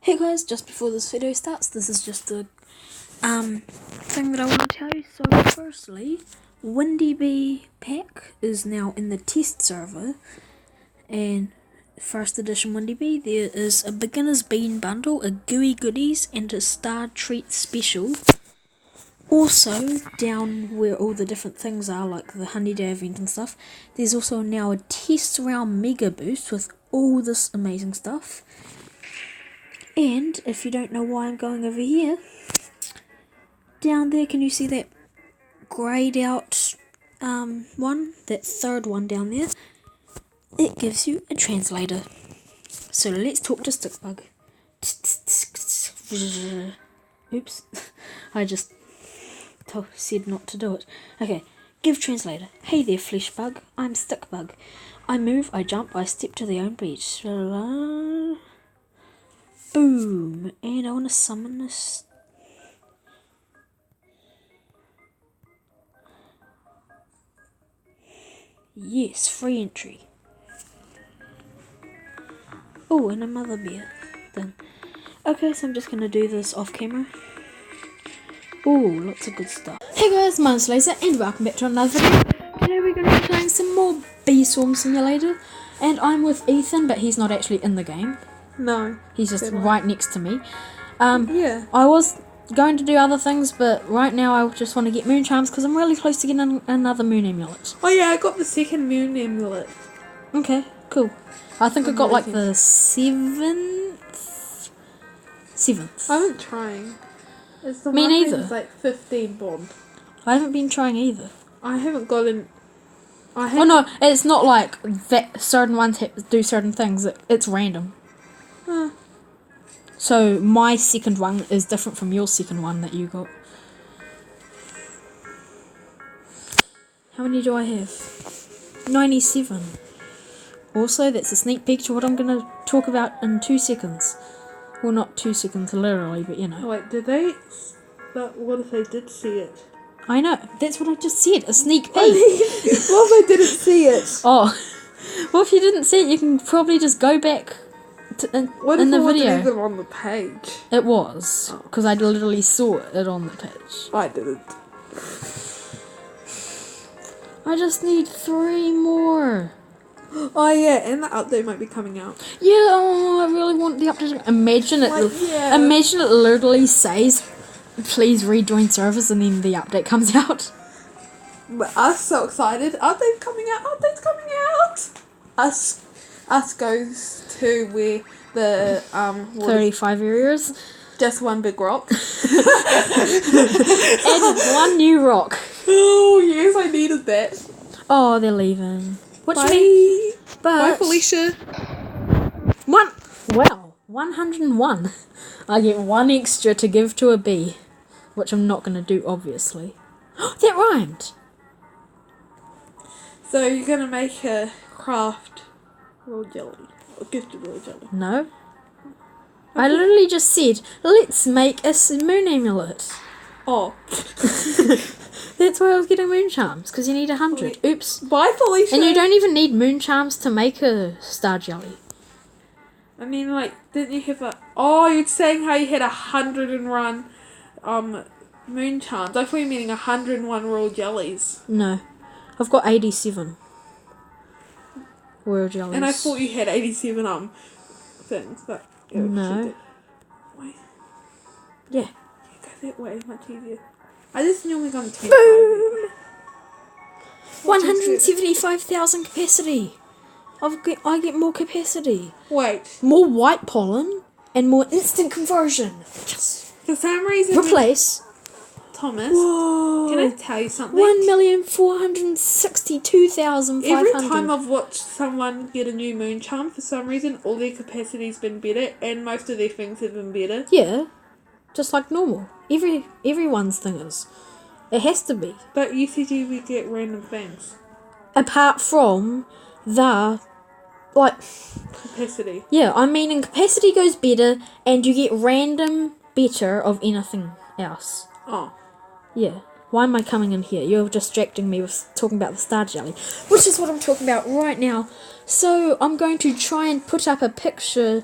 Hey guys, just before this video starts, this is just a thing that I want to tell you. So firstly, Windy Bee pack is now in the test server, and first edition Windy Bee, there is a beginner's bean bundle, a gooey goodies, and a star treat special. Also, down where all the different things are, like the Honey Day event and stuff, there's also now a test round mega boost with all this amazing stuff. And if you don't know why I'm going over here, down there, can you see that greyed out one? That third one down there? It gives you a translator. So let's talk to Stickbug. Oops, I just said not to do it. Okay, give translator. Hey there, Fleshbug. I'm Stickbug. I move, I jump, I step to the own beach. Boom! And I want to summon this. Yes, free entry. Oh, and a mother bear. Done. Okay, so I'm just going to do this off camera. Oh, lots of good stuff. Hey guys, my name's Laser, and welcome back to another video. Today we're going to be playing some more Bee Swarm Simulator. And I'm with Ethan, but he's not actually in the game. No. He's just right next to me. Yeah. I was going to do other things, but right now I just want to get moon charms because I'm really close to getting another moon amulet. Oh yeah, I got the second moon amulet. Okay, cool. I think I got like the seventh. I haven't trying. It's the Me one neither. that's like 15 bond. I haven't been trying either. I haven't gotten. Oh no, it's not like that. Certain ones do certain things. It's random. Huh. So my second one is different from your second one that you got. How many do I have? 97. Also, that's a sneak peek to what I'm going to talk about in 2 seconds. Well, not 2 seconds literally, but you know. Oh, wait, did they? But what if they did see it? I know, that's what I just said, a sneak peek. What if they didn't see it? Oh, well if you didn't see it, you can probably just go back in the video. Wasn't even on the page? It was, because I literally saw it on the page. I didn't. I just need 3 more. Oh yeah, and the update might be coming out. Yeah, oh, I really want the update. Imagine it. Imagine it literally says, "Please rejoin service," and then the update comes out. But us so excited. Update's coming out. Update's coming out. Us goes to where the 35 areas. Just one big rock. Added 1 new rock. Oh yes, I needed that. Oh, they're leaving. What Bye. do you mean? But Bye, Felicia. 101. I get 1 extra to give to a bee, which I'm not going to do, obviously. That rhymed. So you're gonna make a craft royal jelly, or gifted royal jelly? No. I literally just said, let's make a moon amulet. Oh. That's why I was getting moon charms, because you need 100. Oops. Bye, Felicia. And you don't even need moon charms to make a star jelly. I mean, like, didn't you have a? Oh, you're saying how you had 101 moon charms. I thought you were meaning 101 royal jellies. No. I've got 87 royal jellies. And I thought you had 87 things, but yeah, no. Wait. Yeah. Go that way, much easier. I just normally go on 10. Boom! 175,000 capacity. I get more capacity. Wait. More white pollen and more instant conversion. Yes. For some reason. Replace. Thomas. Whoa. Can I tell you something? 1,462,500. Every time I've watched someone get a new moon charm, for some reason, all their capacity's been better, and most of their things have been better. Yeah. Just like normal. Everyone's thing is. It has to be. But you said you would get random things. Apart from the, like... Capacity. Yeah, I mean, in capacity goes better, and you get random better of anything else. Oh. Yeah. Why am I coming in here? You're distracting me with talking about the star jelly. Which is what I'm talking about right now. So, I'm going to try and put up a picture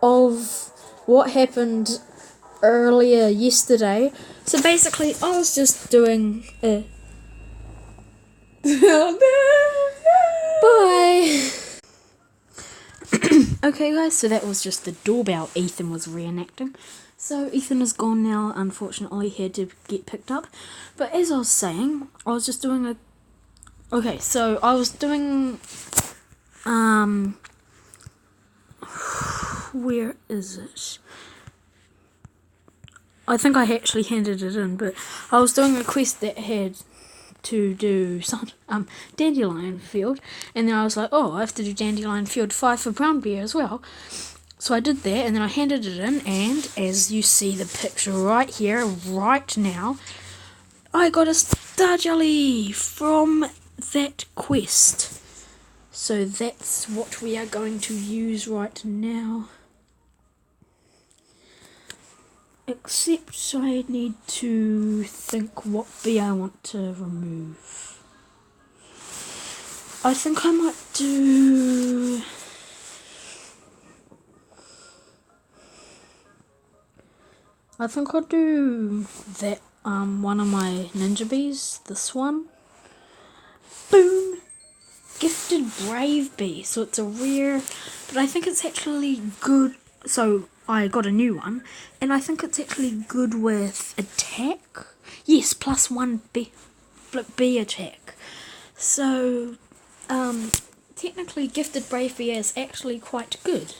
of what happened earlier yesterday. So basically, I was just doing a bye. Okay, guys. So that was just the doorbell Ethan was reenacting. So Ethan is gone now. Unfortunately, he had to get picked up. But as I was saying, I was just doing a. Okay, so I was doing. Where is it? I think I actually handed it in, but I was doing a quest that had to do some dandelion field, and then I was like, oh, I have to do dandelion field 5 for brown bear as well. So I did that, and then I handed it in, and as you see the picture right here, right now, I got a star jelly from that quest. So that's what we are going to use right now. Except I need to think what bee I want to remove. I think I might do... I think I'll do that, one of my ninja bees, this one. Boom! Gifted brave bee, so it's a rare, but I think it's actually good, so I got a new one, and I think it's actually good with attack. Yes, +1 bee attack. So, technically gifted brave bee is actually quite good.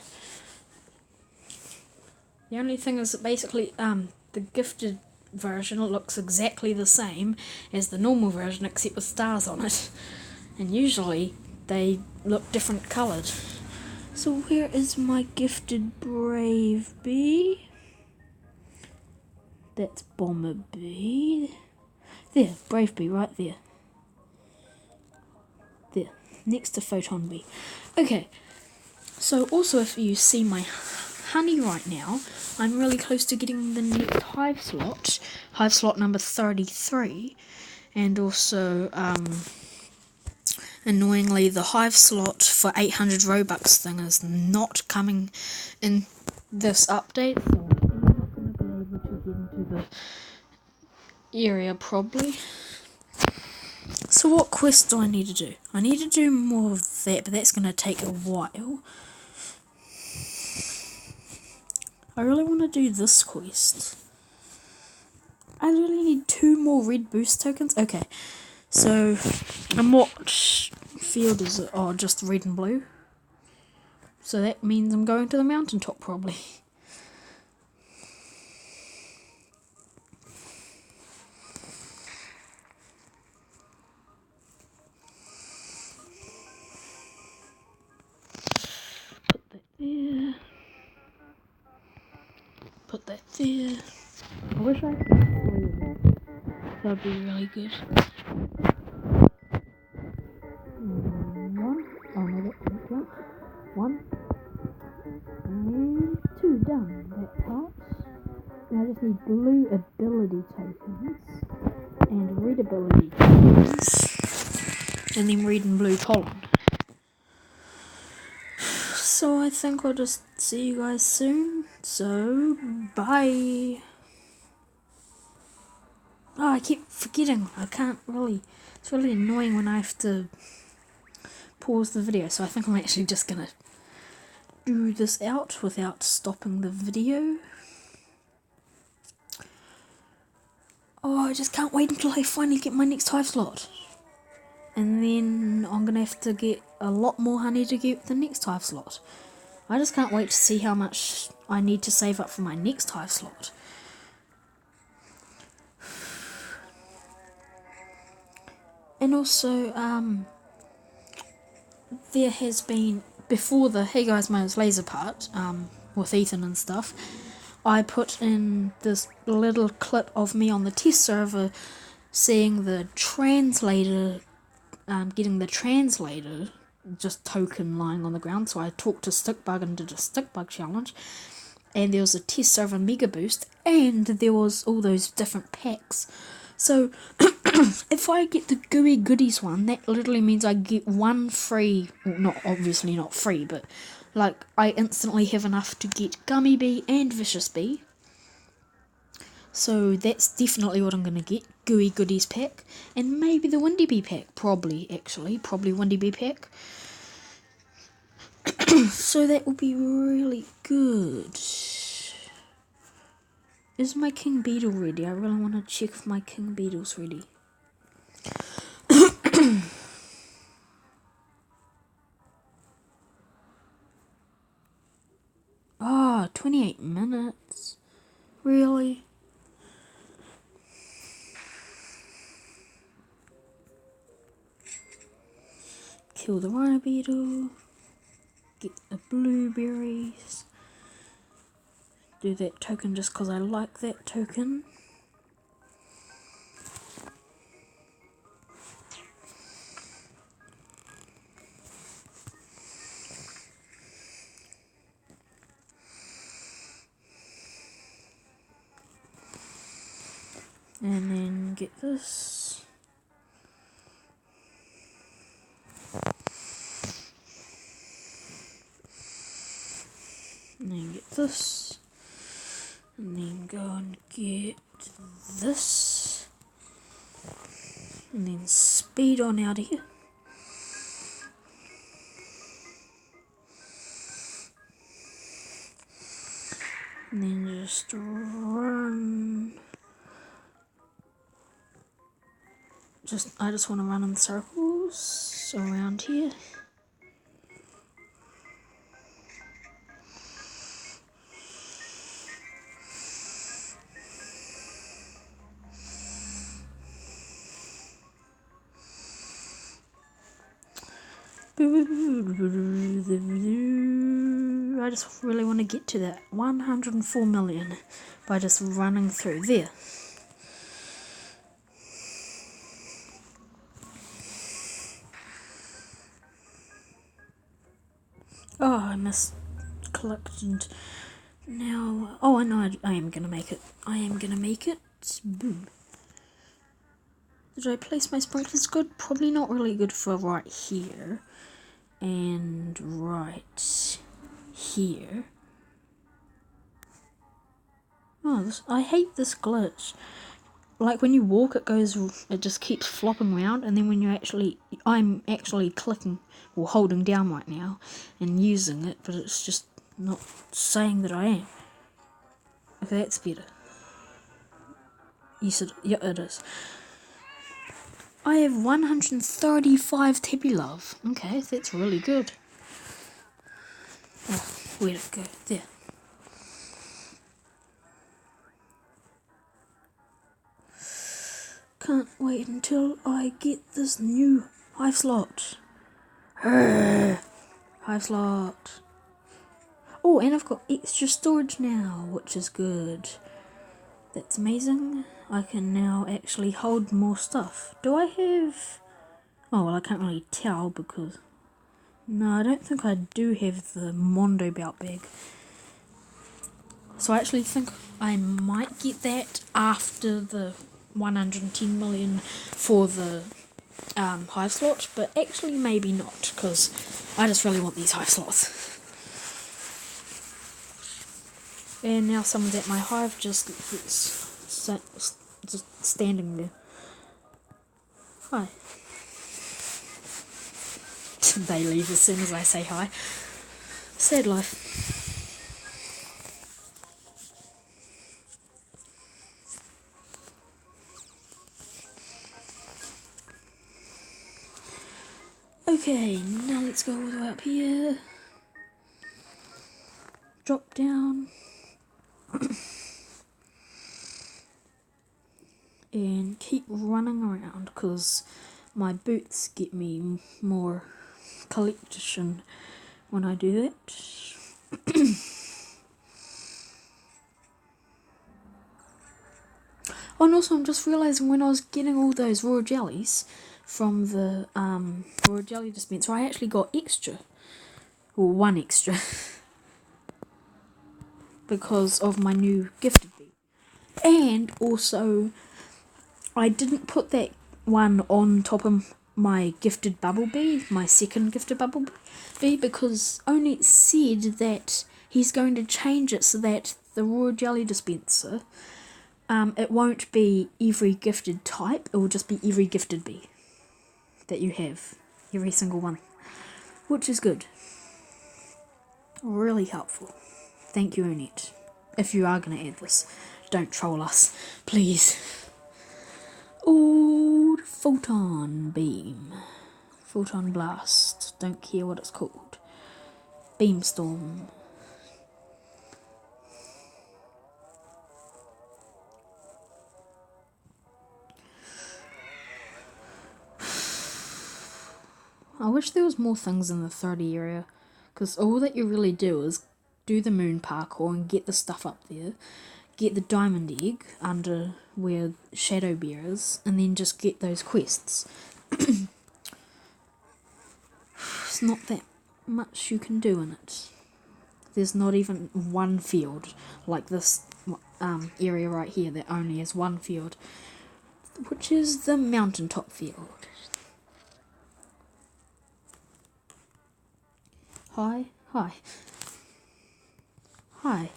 The only thing is that basically, the gifted version looks exactly the same as the normal version except with stars on it. And usually they look different coloured. So where is my gifted brave bee? That's bomber bee. There, brave bee right there. There, next to photon bee. Okay, so also if you see my honey right now, I'm really close to getting the next hive slot number 33, and also annoyingly the hive slot for 800 Robux thing is not coming in this update, so I'm not going to be able to get into the area probably. So what quest do I need to do? I need to do more of that, but that's going to take a while. I really want to do this quest. I really need 2 more red boost tokens. Okay, so, and what field is it? Oh, just red and blue. So that means I'm going to the mountaintop probably. Put that there. Put that there. I wish I could play that. That'd be really good. One. Oh no, that didn't count. 1. And 2 done. That part. Now I just need blue ability tokens and red ability tokens, and then red and blue pollen. So I think I'll just see you guys soon. So bye. Oh, I keep forgetting. I can't really. It's really annoying when I have to pause the video. So I think I'm actually just gonna do this out without stopping the video. Oh, I just can't wait until I finally get my next hive slot. And then I'm gonna have to get a lot more honey to get the next hive slot. I just can't wait to see how much I need to save up for my next hive slot. And also, there has been, before the Hey Guys Mo's laser part, with Ethan and stuff, I put in this little clip of me on the test server seeing the translator, getting the translator just token lying on the ground. So I talked to Stickbug and did a Stickbug challenge, and there was a test server mega boost, and there was all those different packs. So if I get the gooey goodies one, that literally means I get 1 free, well, not obviously not free, but Like, I instantly have enough to get Gummy Bee and Vicious Bee. So that's definitely what I'm going to get. Gooey Goodies pack. And maybe the Windy Bee pack. Probably Windy Bee pack. So that will be really good. Is my King Beetle ready? I really want to check if my King Beetle's ready. Ah, 28 minutes. Really? Kill the Rhino Beetle. Get the blueberries. Do that token just because I like that token. And then get this. And then get this. And then go and get this. And then speed on out of here. And then just run. I just want to run in circles around here. I just really want to get to that 104 million by just running through there. Oh, I misclicked and now... Oh, I know I am going to make it. I am going to make it. Boom. Did I place my sprinklers good? Probably not really good for right here. And right here. Oh, I hate this glitch. Like when you walk, it just keeps flopping around, and then when I'm actually clicking or holding down right now and using it, but it's just not saying that I am. Okay, that's better. Yeah, it is. I have 135 Teppy Love. Okay, that's really good. Oh, where'd it go? There. Can't wait until I get this new hive slot. Hive slot. Oh, and I've got extra storage now, which is good. That's amazing. I can now actually hold more stuff. Do I have... Oh, well, I can't really tell because... No, I don't think I do have the Mondo belt bag. So I actually think I might get that after the 110 million for the hive slot, but actually maybe not, because I just really want these hive slots. And now someone's at my hive, just standing there. Hi. They leave as soon as I say hi. Sad life. Okay, now let's go all the way up here. Drop down. And keep running around, because my boots get me more collection when I do that. Oh, and also I'm just realising when I was getting all those raw jellies from the raw jelly dispenser, I actually got extra. Or one extra. Because of my new gifted bee. And also, I didn't put that one on top of my gifted bumblebee, my second gifted bumblebee, because Only said that he's going to change it so that the royal jelly dispenser, it won't be every gifted type, it will just be every gifted bee that you have, every single one, which is good. Really helpful. Thank you, Onit. If you are going to add this, don't troll us, please. Old photon beam. Photon blast. Don't care what it's called. Beamstorm. I wish there was more things in the 30 area, because all that you really do is do the moon parkour and get the stuff up there, get the diamond egg under where Shadow Bear is, and then just get those quests. It's not that much you can do in it. There's not even one field like this area right here that only has one field, which is the mountaintop field. Hi, hi, hi.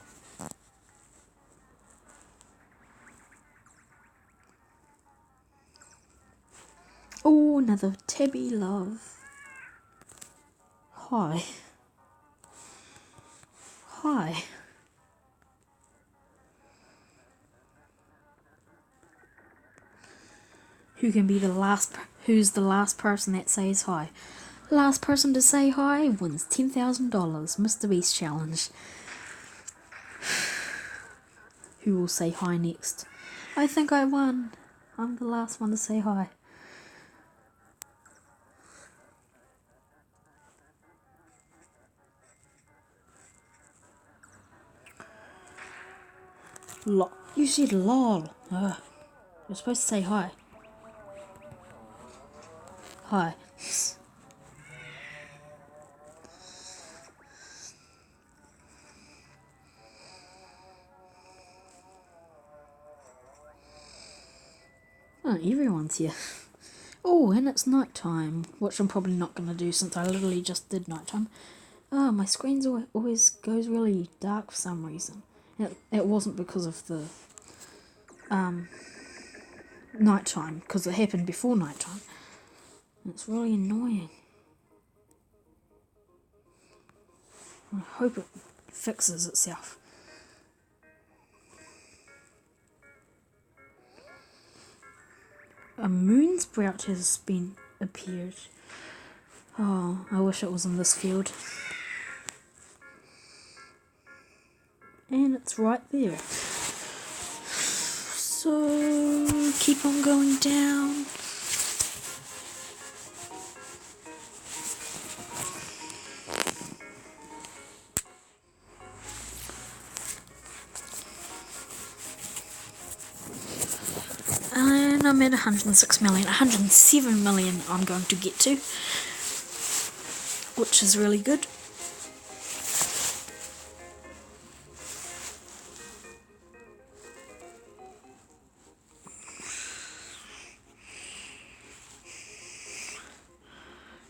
Oh, another tabby love. Hi. Hi. Who's the last person that says hi? Last person to say hi wins $10,000. Mr. Beast challenge. Who will say hi next? I think I won. I'm the last one to say hi. You said lol. Ugh. You're supposed to say hi. Hi. Oh, everyone's here. Oh, and it's night time, which I'm probably not going to do since I literally just did nighttime. Oh, my screen's always goes really dark for some reason. It wasn't because of the nighttime, because it happened before nighttime. It's really annoying. I hope it fixes itself. A moon sprout has appeared. Oh, I wish it was in this field. And it's right there. So, keep on going down. And I'm at 106 million. 107 million I'm going to get to, which is really good.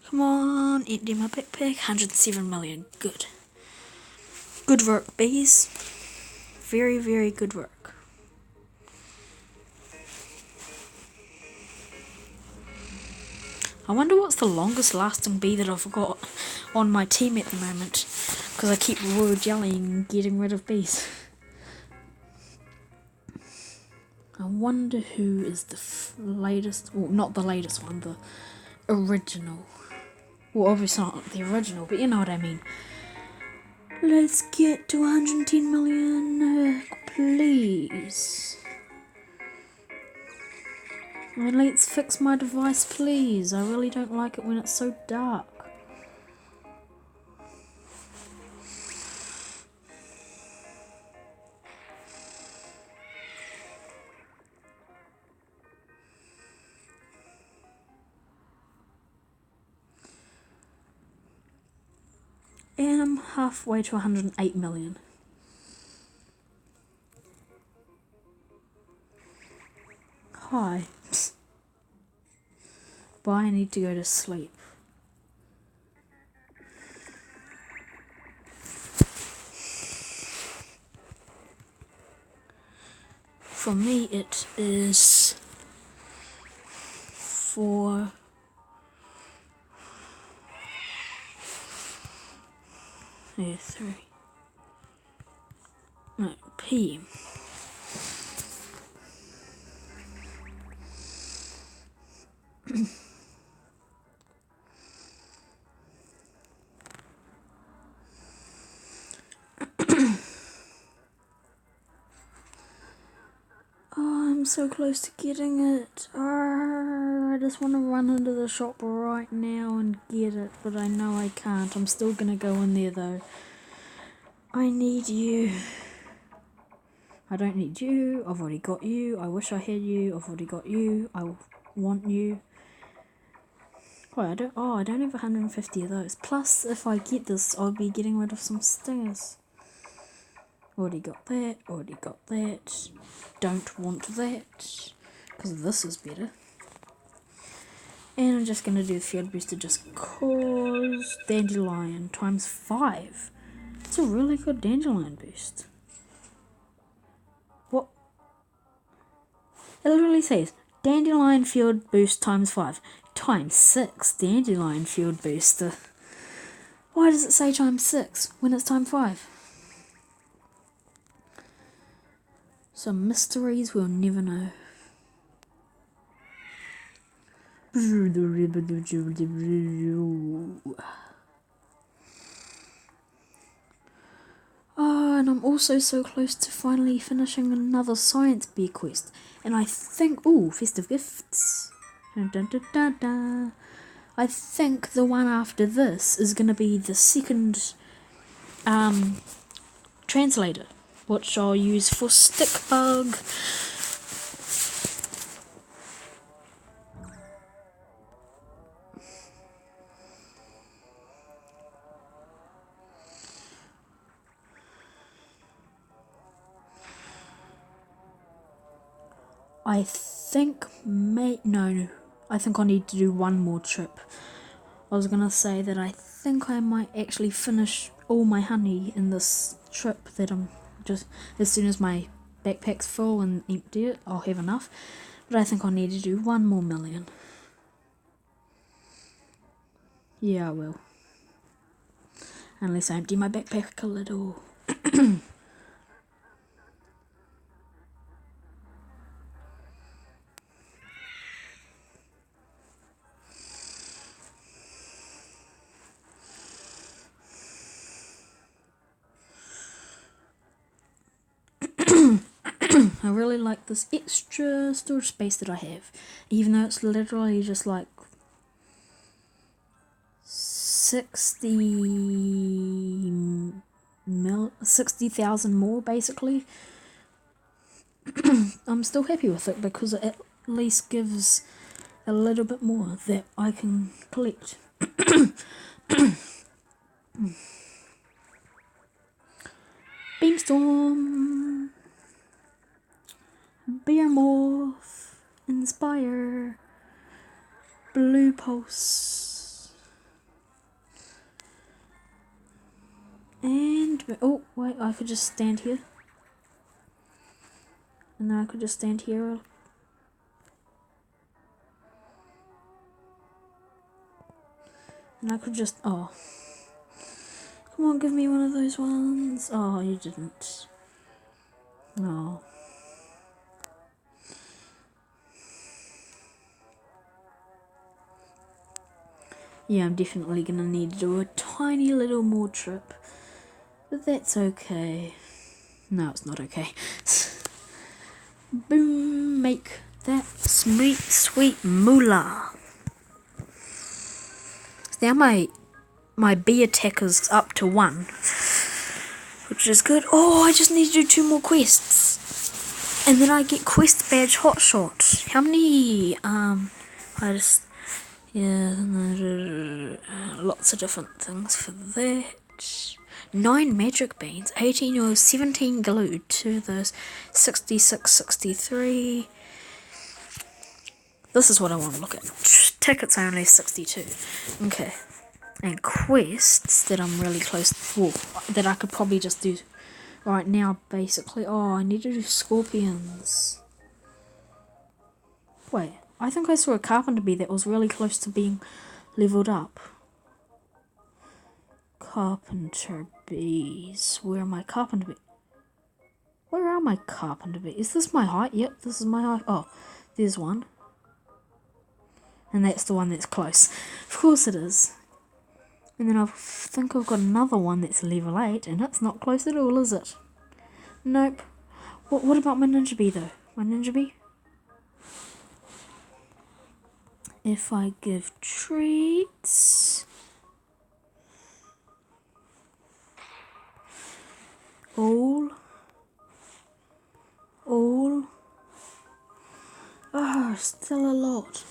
Come on, empty my backpack. 107 million. Good. Good work, bees. Very, very good work. I wonder what's the longest lasting bee that I've got on my team at the moment, because I keep royal jellying and getting rid of bees. I wonder who is the latest, well, not the latest one, the original. Well, obviously not the original, but you know what I mean. Let's get to 110 million, please. And let's fix my device, please. I really don't like it when it's so dark. And I'm halfway to 108 million. Hi. but I need to go to sleep. For me, it is 4. Yeah, 3. No, PM. Oh, I'm so close to getting it. I just want to run into the shop right now and get it, but I know I can't. I'm still gonna go in there though. I need you. I don't need you. I've already got you. I wish I had you. I've already got you. I want you. Oh, I don't have 150 of those. Plus, if I get this, I'll be getting rid of some stingers. Already got that. Already got that. Don't want that, because this is better. And I'm just going to do the field booster just cause. Dandelion times 5. It's a really good dandelion boost. What? It literally says dandelion field boost times 5. Times 6 dandelion field booster. Why does it say times 6 when it's times 5? Some mysteries we'll never know. Oh, and I'm also so close to finally finishing another science bear quest. And I think, festive gifts. Dun, dun, dun, dun, dun. I think the one after this is going to be the second translator, which I'll use for stick bug. I think I think I need to do one more trip. I was gonna say that I think I might actually finish all my honey in this trip, that I'm just, as soon as my backpack's full and empty it, I'll have enough. But I think I need to do 1 more million. Yeah, I will. Unless I empty my backpack a little. I really like this extra storage space that I have, even though it's literally just like 60,000 more basically. I'm still happy with it because it at least gives a little bit more that I can collect. Beamstorm, Beermorph, Inspire, Blue Pulse, and oh wait, I could just stand here, and then I could just stand here. And I could just, come on, give me one of those ones. Oh, you didn't. No. Yeah, I'm definitely gonna need to do a tiny little more trip. But that's okay. No, it's not okay. Boom, make that sweet, sweet moolah. Now my bee attack is up to 1, which is good. Oh, I just need to do 2 more quests, and then I get quest badge hotshot. How many? Lots of different things for that. 9 magic beans, 18 or 17 glued to the 66, 63. This is what I want to look at. Tickets are only 62. Okay. And quests that I'm really close for, that I could probably just do right now, basically. Oh, I need to do scorpions. Wait, I think I saw a carpenter bee that was really close to being leveled up. Carpenter bees. Where are my carpenter bees? Where are my carpenter bees? Is this my height? Yep, this is my height. Oh, there's one. And that's the one that's close. Of course it is. And then I think I've got another one that's level 8, and it's not close at all, is it? Nope. What about my ninja bee, though? My ninja bee? If I give treats... All... Oh, still a lot.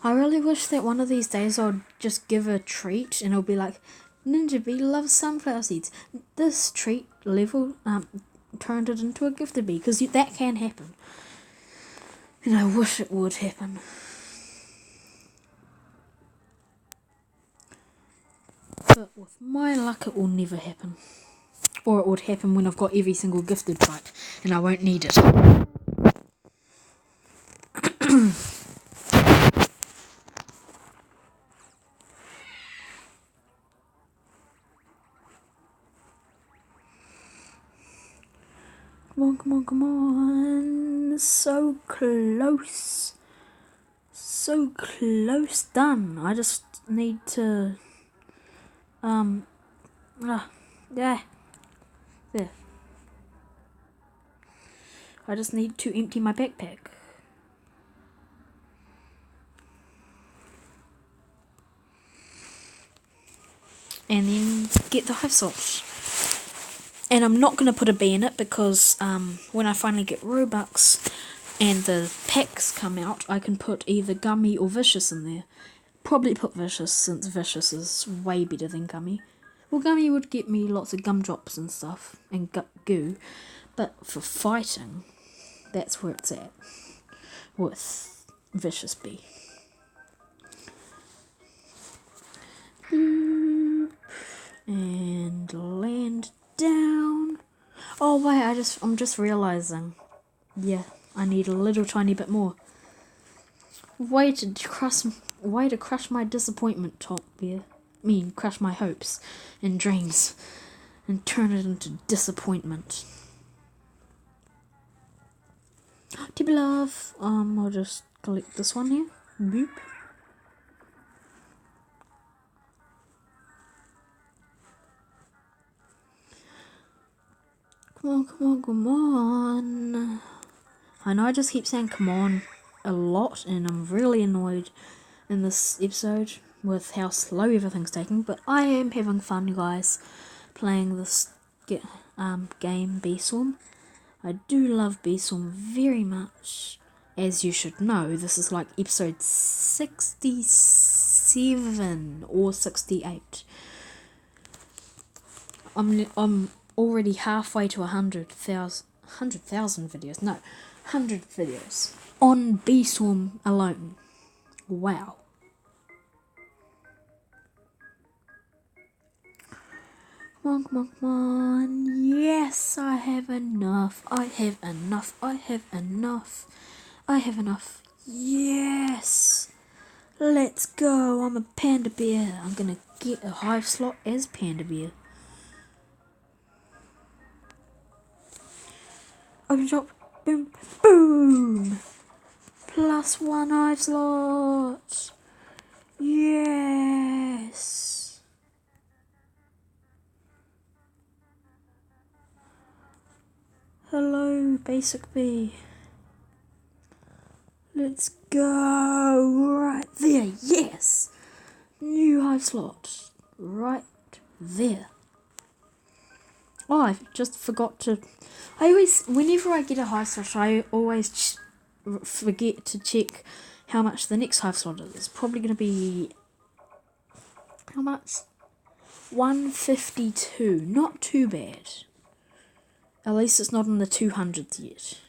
I really wish that one of these days I'd just give a treat and it'll be like, Ninja Bee loves sunflower seeds. This treat level turned it into a gifted bee, because that can happen. And I wish it would happen. But with my luck it will never happen. Or it would happen when I've got every single gifted type and I won't need it. Come on, come on, come on. So close. So close. Done. I just need to... yeah. There. I just need to empty my backpack. And then get the hive salt. And I'm not going to put a bee in it because when I finally get Robux and the packs come out, I can put either Gummy or Vicious in there. Probably put Vicious, since Vicious is way better than Gummy. Well, Gummy would get me lots of gumdrops and stuff, and goo. But for fighting, that's where it's at. With Vicious Bee. And land down. Oh wait, I'm just realizing. Yeah, I need a little tiny bit more. Way to crush my disappointment, Top Bear. Crush my hopes and dreams and turn it into disappointment. Tibby love. I'll just collect this one here. Boop. Come on, come on, come on. I know I just keep saying come on a lot, and I'm really annoyed in this episode with how slow everything's taking, but I am having fun, guys, playing this game, Beeswarm. I do love Beeswarm very much. As you should know, this is like episode 67 or 68. I'm already halfway to 100,000 videos. No, 100 videos on Beeswarm alone. Wow. Come on, come on, come on. Yes, I have enough. I have enough. I have enough. I have enough. Yes. Let's go. I'm a panda bear. I'm gonna get a hive slot as panda bear. Open shop. Boom. Boom. +1 hive slot. Yes. Hello, basic bee. Let's go. Right there. Yes. New hive slot. Right there. Oh, I just forgot to... whenever I get a hive slot, I always forget to check how much the next hive slot is. It's probably going to be... How much? 152. Not too bad. At least it's not in the 200s yet.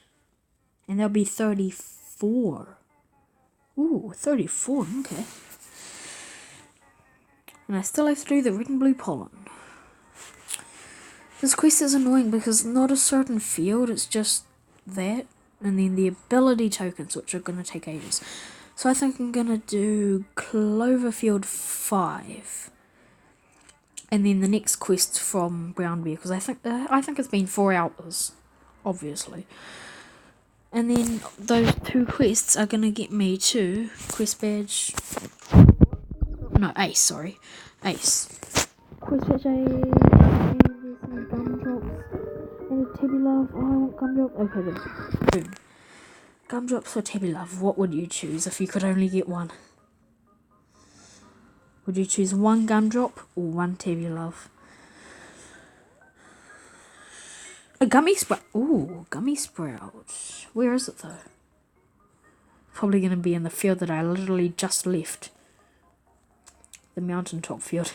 And there'll be 34. Ooh, 34, okay. And I still have to do the red and blue pollen. This quest is annoying because it's not a certain field, it's just that. And then the ability tokens, which are going to take ages. So I think I'm going to do Cloverfield 5. And then the next quest from Brown Bear, because I think it's been 4 hours, obviously. And then those 2 quests are going to get me to quest badge... No, Ace, sorry. Ace. Quest badge Ace. There's some gumdrops. And a Tabby Love. Oh, I want gumdrops. Okay, then. Boom. Gumdrops or Tabby Love, what would you choose if you could only get one? Would you choose 1 gumdrop or 1 Tabby Love? A gummy sprout. Ooh, gummy sprout. Where is it though? Probably going to be in the field that I literally just left. The mountaintop field.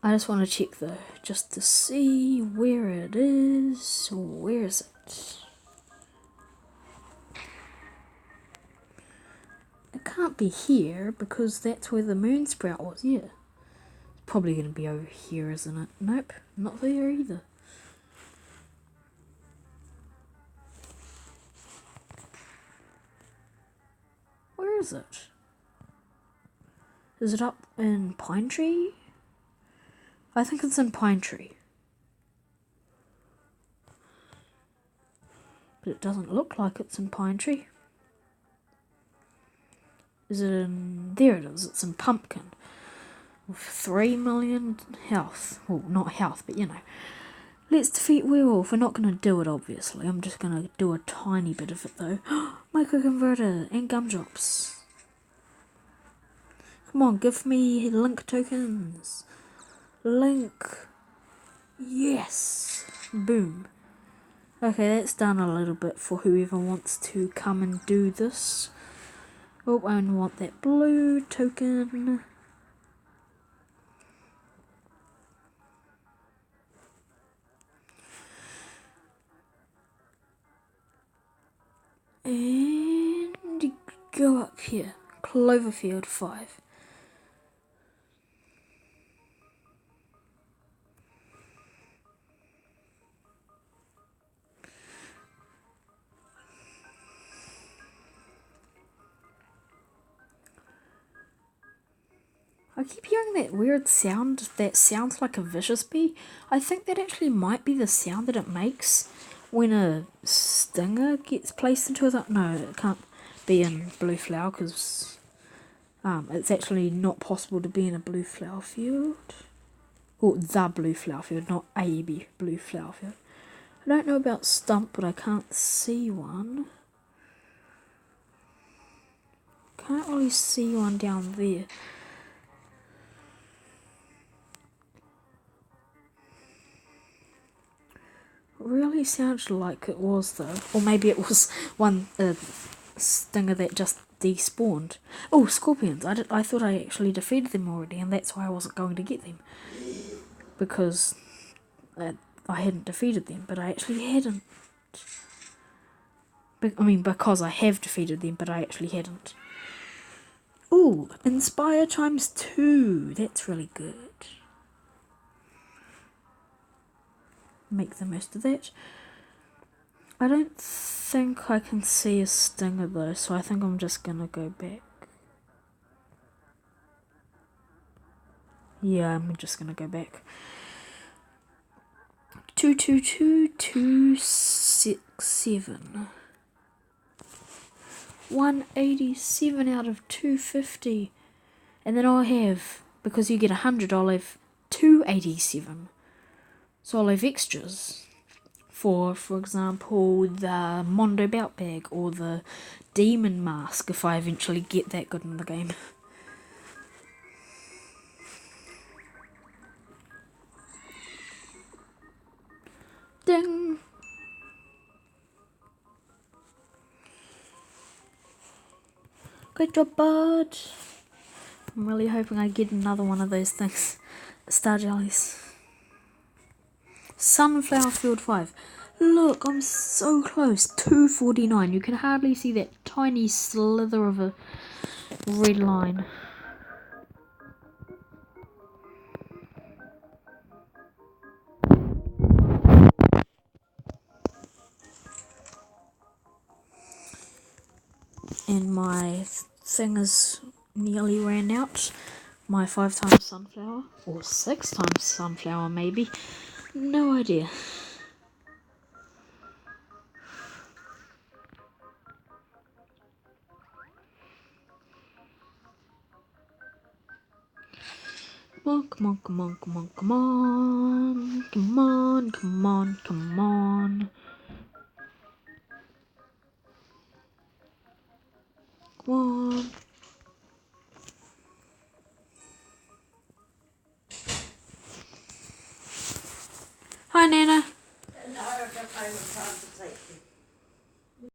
I just want to check though, just to see where it is. Where is it? It can't be here because that's where the moon sprout was, yeah. It's probably going to be over here, isn't it? Nope, not there either. Where is it? Is it up in Pine Tree? I think it's in Pine Tree. But it doesn't look like it's in Pine Tree. Is it in... There it is, it's in Pumpkin. With 3 million health. Well, not health, but you know. Let's defeat Werewolf. We're not going to do it, obviously. I'm just going to do a tiny bit of it, though. Micro-converter and gumdrops. Come on, give me link tokens. Link. Yes. Boom. Okay, that's done a little bit for whoever wants to come and do this. Oh, I want that blue token. And go up here. Cloverfield 5. I keep hearing that weird sound that sounds like a vicious bee. I think that actually might be the sound that it makes when a stinger gets placed into it. No, it can't be in blue flower because it's actually not possible to be in a blue flower field. Or the blue flower field, not a blue flower field. I don't know about stump, but I can't see one. Can't really see one down there. Really sounds like it was though, or maybe it was one stinger that just despawned. Oh, scorpions! I thought I actually defeated them already, and that's why I wasn't going to get them because I hadn't defeated them, but I actually hadn't. I mean, because I have defeated them, but I actually hadn't. Ooh, inspire times 2. That's really good. Make the most of that. I don't think I can see a stinger though, so I think I'm just gonna go back. Yeah, I'm just gonna go back. 222267. 187 out of 250. And then I'll have, because you get 100, I'll have 287. So I'll have extras for example, the Mondo Belt Bag or the Demon Mask if I eventually get that good in the game. Ding! Great job, bud! I'm really hoping I get another one of those things. Star Jellies. Sunflower Field 5. Look, I'm so close. 249. You can hardly see that tiny slither of a red line. And my thing is nearly ran out. My 5 times sunflower, or 6 times sunflower maybe. No idea. Come on, come on, come on, come on, come on, come on, come on, come on.